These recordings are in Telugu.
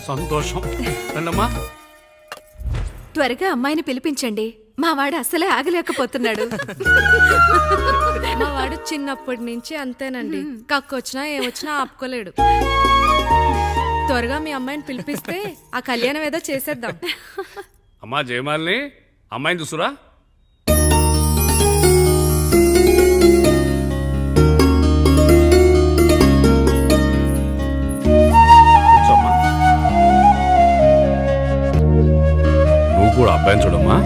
సంతోషం. రండమ్మా. త్వరగా అమ్మాయిని పిలిపించండి. మా వాడు అసలే ఆగలేకపోతున్నాడు. మా వాడు చిన్నప్పటి నుంచి అంతేనండి. కక్కొచ్చినా ఏమొచ్చినా ఆపుకోలేడు. త్వరగా మీ అమ్మాయిని పిలిపిస్తే ఆ కళ్యాణం ఏదో చేసేద్దాం. అమ్మా జయమాలిని, అమ్మాయిని చూసురా. కూర్చోమ్మా. నువ్వు కూడా అబ్బాయిని చూడమ్మా.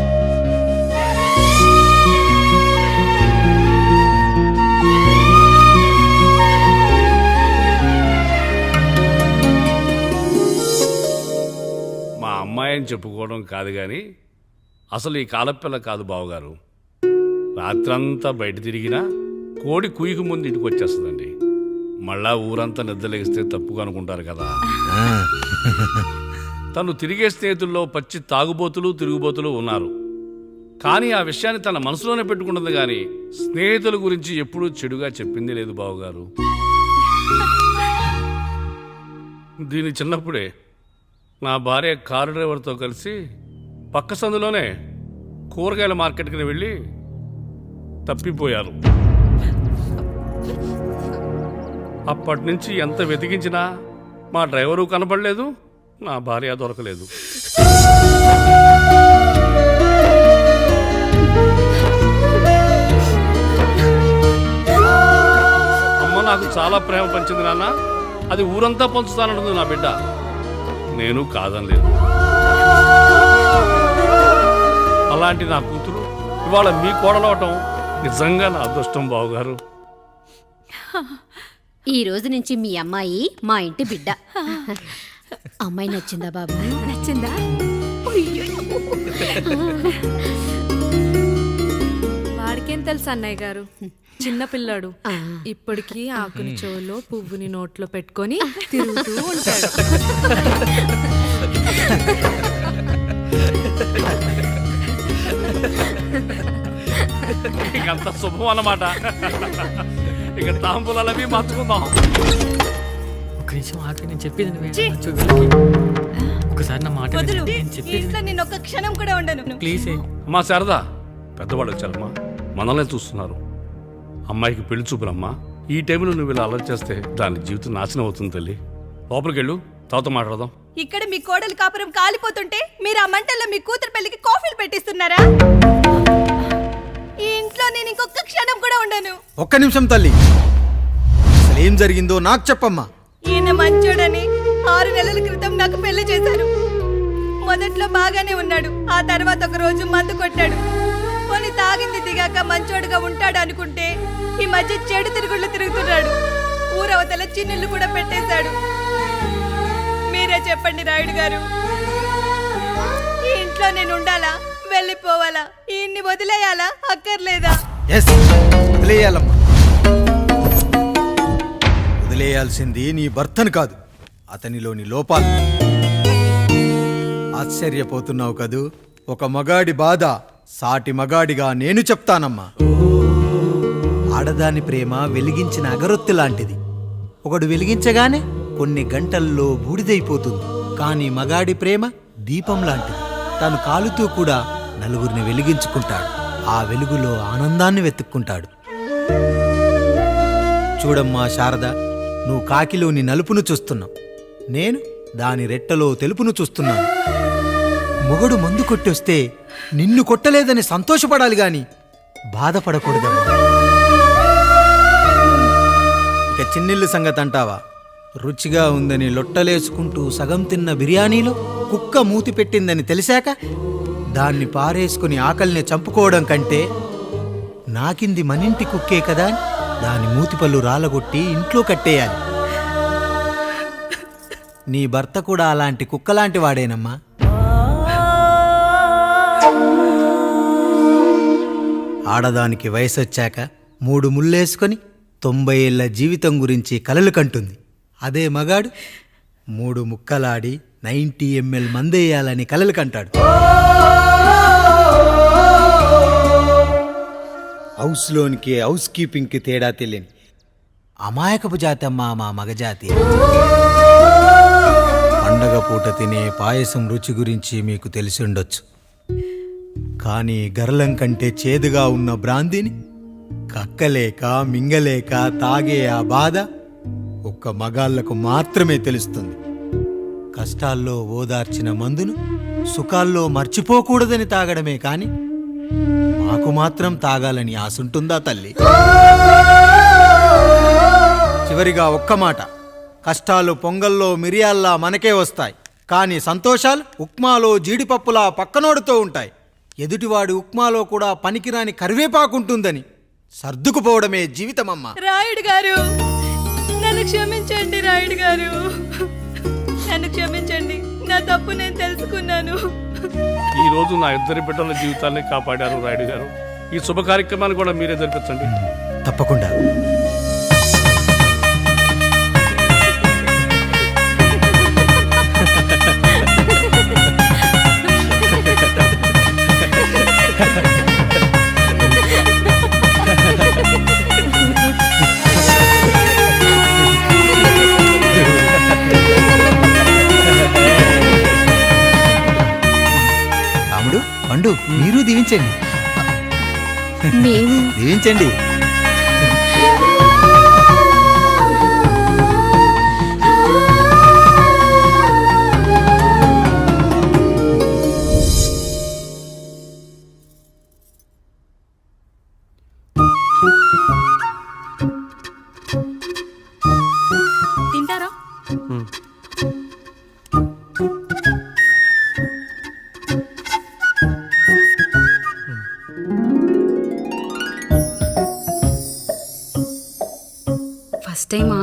అమ్మాయిని చెప్పుకోవడం కాదు కానీ అసలు ఈ కాలపిల్ల కాదు బావగారు. రాత్రంతా బయట తిరిగినా కోడి కుయ్యకు ముందు ఇంటికి వచ్చేస్తుందండి. మళ్ళా ఊరంతా నిద్రలేగిస్తే తప్పుగా అనుకుంటారు కదా. తను తిరిగే స్నేహితుల్లో పచ్చి తాగుబోతులు తిరుగుబోతులు ఉన్నారు. కానీ ఆ విషయాన్ని తన మనసులోనే పెట్టుకుంటుంది కానీ స్నేహితుల గురించి ఎప్పుడూ చెడుగా చెప్పింది లేదు బావగారు. దీని చిన్నప్పుడే నా భార్య కారు డ్రైవర్తో కలిసి పక్క సందులోనే కూరగాయల మార్కెట్కి వెళ్ళి తప్పిపోయారు. అప్పటి నుంచి ఎంత వెతికించినా మా డ్రైవరు కనపడలేదు, నా భార్య దొరకలేదు. అమ్మ నాకు చాలా ప్రేమ పంచింది నాన్న. అది ఊరంతా పంచుతానంటుంది నా బిడ్డ. నేను కాదనలేదు. అలాంటి నా కూతురు ఇవాళ మీ కోడలవటం నిజంగా నా అదృష్టం బావగారు. ఈ రోజు నుంచి మీ అమ్మాయి మా ఇంటి బిడ్డ. అమ్మాయి నచ్చిందా బాబు? నచ్చిందా? వాడికేం తెలుసు అన్నయ్య గారు, చిన్న పిల్లాడు. ఇప్పటికీ ఆకుని చెవులో పువ్వుని నోట్లో పెట్టుకొని తిరుగుతూ ఉంటాడు. ఇంకంత శుభం అన్నమాట. ఇక తాంబూలాలవి మార్చుకుందాం. ఒక నిమిషం ఆగి, నేను చెప్పేది ఒకసారి నా మాట నేను ఒక్క క్షణం కూడా ఉండను. ప్లీజ్. అమ్మా శారదా, పెద్దవాళ్ళు వచ్చారమ్మా, మనల్ని చూస్తున్నారు. అమ్మాయికి పెళ్లి చూపురమ్మా. ఈ టైంలో నువ్వు ఇలా అలర్ట్ చేస్తే దాని జీవితం నాశనం అవుతుంది తల్లి. లోపలికి వెళ్ళు, తాత మాట్లాడదాం. ఇక్కడ మీ కోడలు కాపురం కాలిపోతుంటే మీరు ఆ మంటల్లో మీ కూతురు పెళ్లికి కాఫీలు పెట్టిస్తున్నారా? ఈ ఇంట్లో నేను ఇంకొక క్షణం కూడా ఉండను. ఒక్క నిమిషం తల్లి, అసలు ఏం జరిగిందో నాకు చెప్పమ్మా. ఈయన మంచోడని 6 నెలల క్రితం నాకు పెళ్లి చేశారు. మొదట్లో బాగానే ఉన్నాడు. ఆ తర్వాత ఒక రోజు మందు కొట్టాడు. కొని తాగింది దిగాక మంచోడుగా ఉంటాడు అనుకుంటే ఈ మధ్య చెడు తిరుగుళ్ళు తిరుగుతున్నాడు. ఊరవతల చిన్నులు కూడా పెట్టేశాడు. మీరే చెప్పండి రాయుడు గారు, ఈ ఇంట్లో నేను ఉండాలా, వెళ్ళిపోవాలా, ఈయన్ని వదిలేయాలా, అక్కర్లేదా? వదిలేయాలమ్మా. వదిలేయాల్సింది నీ భర్తను కాదు, అతనిలోని లోపాలు. ఆశ్చర్యపోతున్నావు కదూ? ఒక మగాడి బాధ సాటి మగాడిగా నేను చెప్తానమ్మా. ఆడదాని ప్రేమ వెలిగించిన అగరొత్తి లాంటిది. ఒకడు వెలిగించగానే కొన్ని గంటల్లో బూడిదైపోతుంది. కానీ మగాడి ప్రేమ దీపం లాంటిది. తను కాలుతూ కూడా నలుగురిని వెలిగించుకుంటాడు. ఆ వెలుగులో ఆనందాన్ని వెతుక్కుంటాడు. చూడమ్మా శారద, నువ్వు కాకిలోని నలుపును చూస్తున్నావు, నేను దాని రెట్టలో తెలుపును చూస్తున్నాను. మొగడు మందు కొట్టొస్తే నిన్ను కొట్టలేదని సంతోషపడాలి గాని బాధపడకూడదమ్మా. ఇక చిన్నిల్లు సంగతి అంటావా? రుచిగా ఉందని లొట్టలేసుకుంటూ సగం తిన్న బిర్యానీలో కుక్క మూతి పెట్టిందని తెలిసాక దాన్ని పారేసుకుని ఆకలిని చంపుకోవడం కంటే నాకింది మనింటి కుక్కే కదా దాని మూతిపళ్ళు రాలగొట్టి ఇంట్లో కట్టేయాలి. నీ భర్త కూడా అలాంటి కుక్కలాంటి వాడేనమ్మా. ఆడదానికి వయసొచ్చాక 3 ముళ్ళేసుకొని 90 ఏళ్ల జీవితం గురించి కలలు కంటుంది. అదే మగాడు 3 ముక్కలాడి 90 ml మందేయాలని కలలు కంటాడు. హౌస్లోనికి హౌస్ కీపింగ్కి తేడా తెలియని అమాయకపు జాతమ్మా మా మగజాతి. పండగ పూట తినే పాయసం రుచి గురించి మీకు తెలిసి ఉండొచ్చు. కానీ గరళం కంటే చేదుగా ఉన్న బ్రాందీని కక్కలేక మింగలేక తాగే ఆ బాధ ఒక్క మగాళ్లకు మాత్రమే తెలుస్తుంది. కష్టాల్లో ఓదార్చిన మందును సుఖాల్లో మర్చిపోకూడదని తాగడమే కాని మాకు మాత్రం తాగాలని ఆశుంటుందా తల్లి? చివరిగా ఒక్క మాట, కష్టాలు పొంగల్లో మిరియాల్లా మనకే వస్తాయి, కానీ సంతోషాలు ఉప్మాలో జీడిపప్పులా పక్కనోడుతూ ఉంటాయి. ఎదుటివాడి ఉప్మాలో కూడా పనికిరాని కరివేపాకుంటుందని సర్దుకుపోవడమే జీవితమమ్మా. రాయుడు గారు, నన్ను క్షమించండి. రాయుడు గారు, నన్ను క్షమించండి. నా తప్పు నేను తెలుసుకున్నాను. ఈ రోజు నా ఇద్దరి బిడ్డల జీవితాన్ని కాపాడారు రాయుడు గారు. ఈ శుభ కార్యక్రమాన్ని కూడా మీరే జరిపించండి. తప్పకుండా. రాముడు, పండు, మీరు దీవించండి. మేము దీవించండి. తింటారా? ఫస్ట్ టైమా?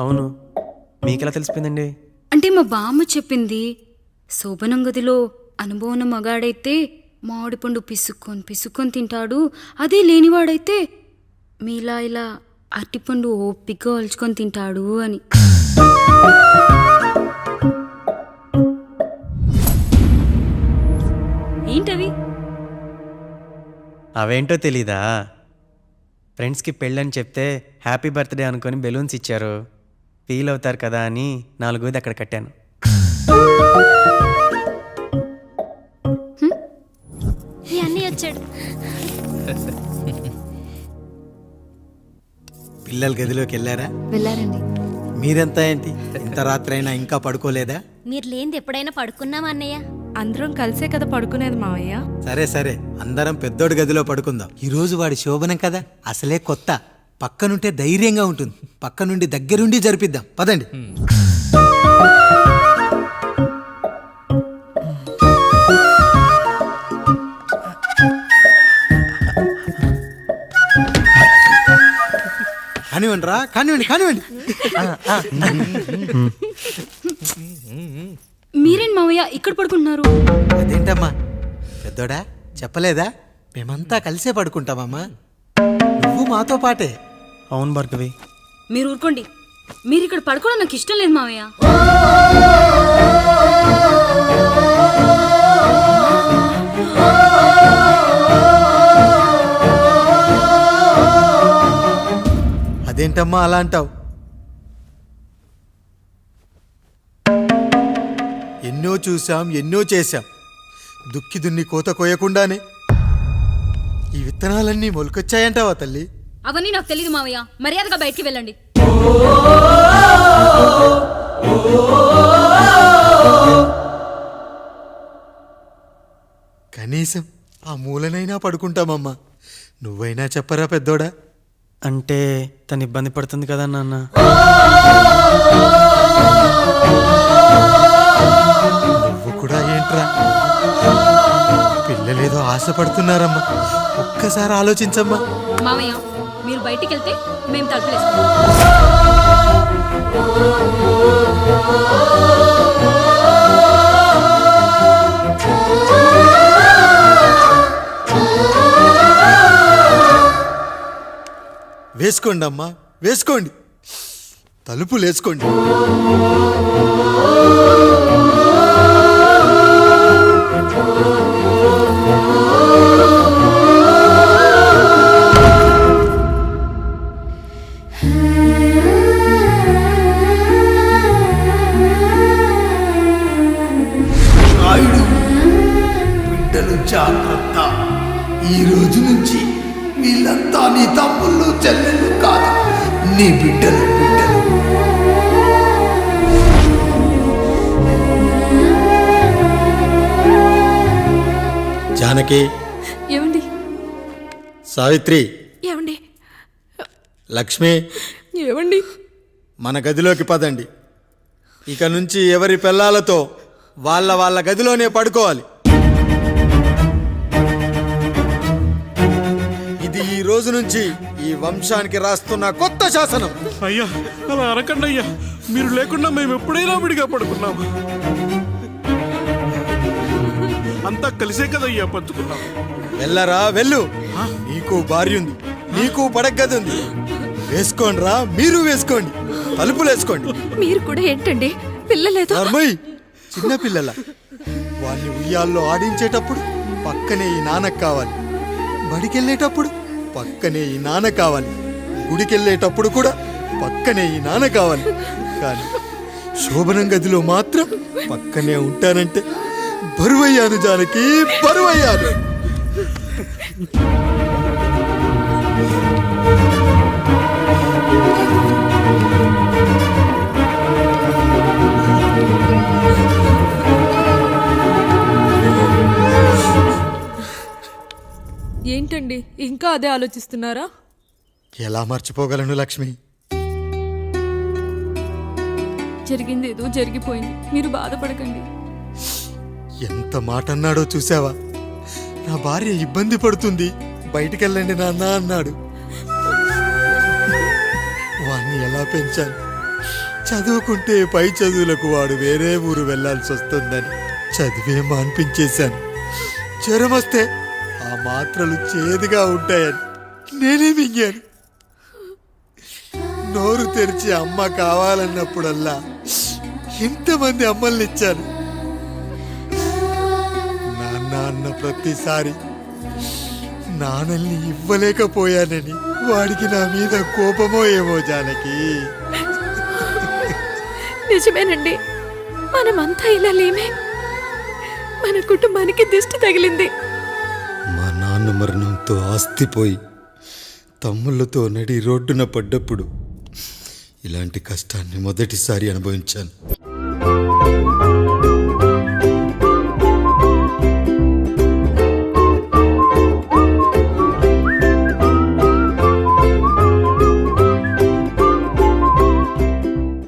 అవును, మీకెలా తెలిసిపోయిందండి? అంటే మా బామ్మ చెప్పింది. శోభనం గదిలో అనుభవం ఉన్న మగాడైతే మామిడి పండు పిసుక్కొని తింటాడు, అదే లేనివాడైతే మీలా ఇలా అరటిపండు ఓపిగ్గా ఒలుచుకొని తింటాడు అని. ఏంటవి? అవేంటో తెలీదా? ఫ్రెండ్స్కి పెళ్ళని చెప్తే హ్యాపీ బర్త్డే అనుకొని బెలూన్స్ ఇచ్చారు. ఫీల్ అవుతారు కదా అని 4 అక్కడ కట్టాను. అన్నీ వచ్చాడు. పిల్లల గదిలోకి వెళ్ళారా? వెళ్ళారండి. మీరెంత ఏంటి ఇంత రాత్రైనా ఇంకా పడుకోలేదా? మీరు లేనిది ఎప్పుడైనా పడుకున్నామా అన్నయ్య? అందరం కలిసే కదా పడుకునేది మావయ్య. సరే సరే, అందరం పెద్దోడి గదిలో పడుకుందాం. ఈ రోజు వాడి శోభనం కదా, అసలే కొత్త. పక్కనుంటే ధైర్యంగా ఉంటుంది. పక్క నుండి దగ్గరుండి జరిపిద్దాం. పదండి. కానివ్వండి రా, కానివ్వండి కానివ్వండి. మీరేంటి మావయ్య ఇక్కడ పడుకుంటున్నారు? అదేంటమ్మా పెద్దోడా, చెప్పలేదా? మేమంతా కలిసే పడుకుంటామమ్మా. నువ్వు మాతో పాటే. అవును భార్గవి. మీరు ఊరుకోండి. మీరు ఇక్కడ పడుకోవడం నాకు ఇష్టం లేదు మావయ్య. అదేంటమ్మా అలా అంటావు? ఎన్నో చూసాం, ఎన్నో చేశాం. దుక్కి దున్ని కోత కోయకుండానే ఈ విత్తనాలన్నీ మొలకొచ్చాయంటావా తల్లి? అవన్నీ నాకు తెలియదు మావయ్య. మర్యాదగా బయటికి వెళ్ళండి. కనీసం ఆ మూలనైనా పడుకుంటామమ్మా. నువ్వైనా చెప్పరా పెద్దోడా? అంటే తను ఇబ్బంది పడుతుంది కదా నాన్న. నువ్వు కూడా ఏంట్రా? పిల్లలేదో ఆశపడుతున్నారమ్మా. ఒక్కసారి ఆలోచించమ్మా. మావయ్య మీరు బయటికి వెళ్తే మేము తలుపులేస్తాం. వేసుకోండి అమ్మా, వేసుకోండి. తలుపులు వేసుకోండి. ఈ రోజు నుంచి వీళ్ళంతా నీ తమ్ముళ్ళు చెల్లెళ్ళు కాదు, నీ బిడ్డలు బిడ్డలు. జానకి, ఏమండి సావిత్రి, ఏమండి లక్ష్మి, ఏమండి మన గదిలోకి పదండి. ఇక నుంచి ఎవరి పిల్లలతో వాళ్ళ గదిలోనే పడుకోవాలి. ఇది ఈ రోజు నుంచి ఈ వంశానికి రాస్తున్న కొత్త శాసనం. అయ్యా అలా అనకండి అయ్యా, మీరు లేకుండా మేము ఎప్పుడైనా విడిగా పడుకున్నాం. అంతా కలిసే కదయ్యా పంచుకున్నాం. వెళ్ళరా వెళ్ళు, నీకు భార్య ఉంది, నీకు పడగది ఉంది. వేసుకోండి రా, మీరు వేసుకోండి, తలుపులు వేసుకోండి. మీరు కూడా ఏంటండి పిల్లలేదో నర్మయ్, చిన్న పిల్లల వాళ్ళని ఉయ్యాల్లో ఆడించేటప్పుడు పక్కనే ఈ నాన్న కావాలి, బడికెళ్ళేటప్పుడు పక్కనే ఈ నాన్న కావాలి, గుడికెళ్ళేటప్పుడు కూడా పక్కనే ఈ నాన్న కావాలి. కానీ శోభనం గదిలో మాత్రం పక్కనే ఉంటానంటే బరువయ్యాను జానకి, బరువయ్యాను. ఏంటండి ఇంకా అదే ఆలోచిస్తున్నారా? ఎలా మర్చిపోగలను లక్ష్మి? జరిగింది ఏదో జరిగిపోయింది, మీరు బాధపడకండి. ఎంత మాట అన్నాడో చూసావా? నా భార్య ఇబ్బంది పడుతుంది, బయటికెళ్ళండి నాన్న అన్నాడు. వాణ్ణి ఎలా పెంచాను? చదువుకుంటే పై చదువులకు వాడు వేరే ఊరు వెళ్లాల్సి వస్తుందని చదివే మాన్పించేశాను. జ్వరం వస్తే ఆ మాత్రలు చేదుగా ఉంటాయని నేనే మింగాను. నోరు తెరిచి అమ్మ కావాలన్నప్పుడల్లా ఎంతమంది అమ్మల్ని ఇచ్చాను. నాన్న అన్న ప్రతిసారి నాన్నల్ని ఇవ్వలేకపోయానని వాడికి నా మీద కోపమో ఏమో జానకి. నిజమేనండి, మనమంతా ఇలా లేమే. మన కుటుంబానికి దిష్టి తగిలింది. మా నాన్న మరణంతో ఆస్తిపోయి తమ్ముళ్ళతో నడి రోడ్డున పడ్డప్పుడు ఇలాంటి కష్టాన్ని మొదటిసారి అనుభవించాను.